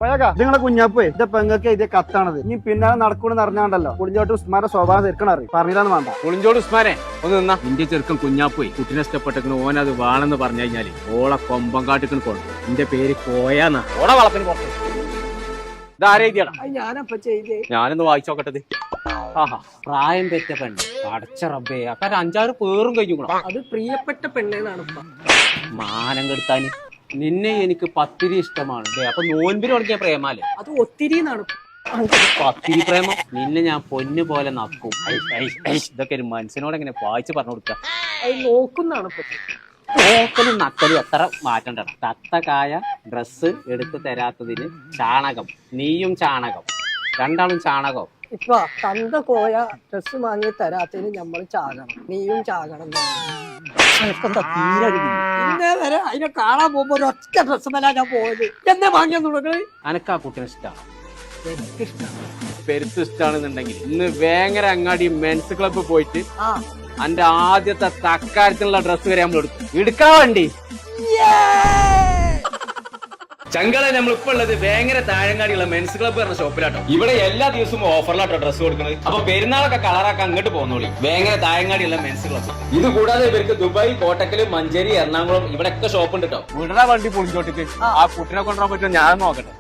നിങ്ങളെ കുഞ്ഞാപ്പേ ഇത് പെങ്ങൾക്ക് ഇത് കത്താണത് ഇനി പിന്നാലെ നടക്കൂന്ന് അറിഞ്ഞാണ്ടല്ലോ പുളിഞ്ചോട്ട് ഉസ്മാന്റെ സ്വഭാവം തീർക്കണറി പറഞ്ഞില്ലാന്ന് വേണ്ട. പുളിഞ്ചോട് ഉസ്മാനെ ഒന്ന് നിന്നാ. എന്റെ ചെറുക്കൻ കുഞ്ഞാപ്പോയി കുട്ടിനെ ഇഷ്ടപ്പെട്ടെന്ന് ഓൻ അത് വേണമെന്ന് പറഞ്ഞു കഴിഞ്ഞാല് ഓളെ കൊമ്പം കാട്ടിക്കണ് കൊണ്ടു. എന്റെ പേര് കോയാന്നാ. ഓളെ വളപ്പിന് പുറത്ത് ഇതാരെഴുതിയാടാ? ഞാനൊന്ന് വായിച്ചോക്കട്ടത്. ആഹാ, പ്രായം തെറ്റ പെണ്ണ് അടച്ച റബ്ബേ. അപ്പൊ 5-6 പേരും കഴിഞ്ഞു. അത് പ്രിയപ്പെട്ട പെണ്ണേന്നാണ് മാനം കെടുത്താന്. നിന്നെ എനിക്ക് പത്തിരി ഇഷ്ടമാണ്. അപ്പൊ നോൻപിന് തുടങ്ങിയ പ്രേമാലേ അത് ഒത്തിരി പത്തിരി പ്രേമം. നിന്നെ ഞാൻ പൊന്നു പോലെ നക്കും. ഇതൊക്കെ ഒരു മനുഷ്യനോട് എങ്ങനെ വായിച്ച് പറഞ്ഞു കൊടുക്ക. നോക്കുന്നാണ് നോക്കലും നക്കലും എത്ര മാറ്റണ്ട. തത്തക്കായ ഡ്രസ്സ് എടുത്ത് തരാത്തതിന് ചാണകം. നീയും ചാണകം, രണ്ടാളും ചാണകം. ഇപ്പൊ തന്ത കോയ ഡ്രസ് വാങ്ങി തരാത്തതിന് നമ്മൾ ചാകണം, നീയും ചാകണം. ഇന്നേ വരെ അതിനെ കാണാൻ പോകുമ്പോ ഒരു ഒറ്റ ഡ്രസ് മേലാ ഞാൻ പോയത്. എന്നെ വാങ്ങിയാ തുടങ്ങി. അനക്ക് ആ കുട്ടിനെ ഇഷ്ടമാണ്, പെരുത്ത് ഇഷ്ടമാണെന്നുണ്ടെങ്കിൽ ഇന്ന് വേങ്ങര അങ്ങാടി മെൻസ് ക്ലബ്ബ് പോയിട്ട് അന്റെ ആദ്യത്തെ തക്കാരത്തിനുള്ള ഡ്രസ്സ് വരെ നമ്മൾ എടുക്കാൻ വേണ്ടി ചങ്കള നമ്മളിപ്പോ ഉള്ളത് വേങ്ങര താഴങ്ങാടിയുള്ള മെൻസ് ക്ലബ്ബ് പറഞ്ഞ ഷോപ്പിലാട്ടോ. ഇവിടെ എല്ലാ ദിവസവും ഓഫറിലാട്ടോ ഡ്രസ്സ് കൊടുക്കുന്നത്. അപ്പൊ പെരുന്നാളൊക്കെ കളറാക്കാൻ അങ്ങോട്ട് പോകുന്നോളി. വേങ്ങര താഴങ്ങാടിയുള്ള മെൻസ് ക്ലബ്ബ്. ഇത് കൂടാതെ ഇവർക്ക് ദുബായ്, കോട്ടക്കല്, മഞ്ചേരി, എറണാകുളം ഇവിടെയൊക്കെ ഷോപ്പ് ഉണ്ട് കേട്ടോ. വിടണ വണ്ടി പൊളിച്ചോട്ടിക്ക് ആ കുട്ടിനെ കൊണ്ടുവരാൻ പറ്റുമോ ഞാൻ നോക്കട്ടെ.